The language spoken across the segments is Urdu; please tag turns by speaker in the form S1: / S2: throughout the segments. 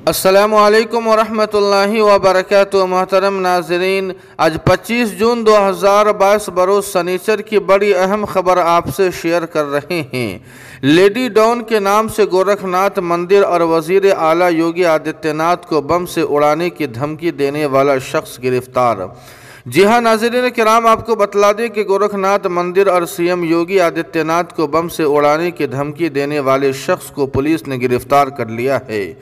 S1: السلام علیکم ورحمۃ اللہ وبرکاتہ۔ محترم ناظرین، آج 25 جون 2022 بروز سنیچر کی بڑی اہم خبر آپ سے شیئر کر رہے ہیں۔ لیڈی ڈان کے نام سے گورکھ ناتھ مندر اور وزیر اعلیٰ یوگی آدتیہ ناتھ کو بم سے اڑانے کی دھمکی دینے والا شخص گرفتار۔ جی ہاں ناظرین کرام، آپ کو بتلا دیں کہ گورکھ ناتھ مندر اور سی ایم یوگی آدتیہ ناتھ کو بم سے اڑانے کی دھمکی دینے والے شخص کو پولیس نے گرفتار کر لیا ہے۔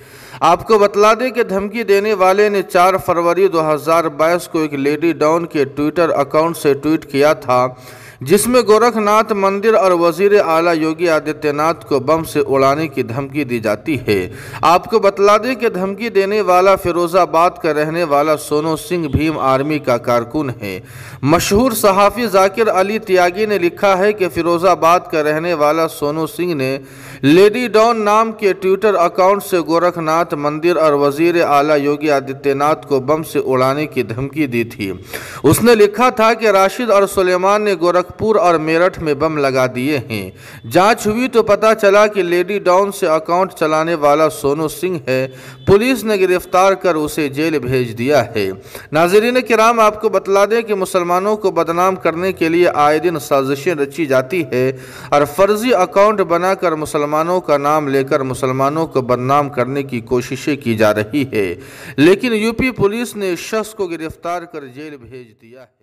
S1: آپ کو بتلا دیں کہ دھمکی دینے والے نے 4 فروری 2022 کو ایک لیڈی ڈان کے ٹویٹر اکاؤنٹ سے ٹویٹ کیا تھا، جس میں گورکھ ناتھ مندر اور وزیر اعلیٰ یوگی آدتیہ ناتھ کو بم سے اڑانے کی دھمکی دی جاتی ہے۔ آپ کو بتلا دیں کہ دھمکی دینے والا فیروز آباد کا رہنے والا سونو سنگھ بھیم آرمی کا کارکن ہے۔ مشہور صحافی ذاکر علی تیاگی نے لکھا ہے کہ فیروز آباد کا رہنے والا سونو سنگھ نے لیڈی ڈان نام کے ٹویٹر اکاؤنٹ سے گورکھ ناتھ مندر اور وزیر اعلیٰ یوگی آدتیہ ناتھ کو بم سے اڑانے کی دھمکی دی تھی۔ اس نے لکھا تھا کہ راشد اور سلیمان نے گورکھپور اور میرٹھ میں بم لگا دیے ہیں۔ جانچ ہوئی تو پتہ چلا کہ لیڈی ڈان سے اکاؤنٹ چلانے والا سونو سنگھ ہے۔ پولیس نے گرفتار کر اسے جیل بھیج دیا ہے۔ ناظرین کرام، آپ کو بتلا دیں کہ مسلمانوں کو بدنام کرنے کے لیے آئے دن سازشیں رچی جاتی ہے اور فرضی اکاؤنٹ بنا کر مسلمانوں کا نام لے کر مسلمانوں کو بدنام کرنے کی کوششیں کی جا رہی ہے، لیکن یو پی پولیس نے اس شخص کو گرفتار کر جیل بھیج دیا ہے۔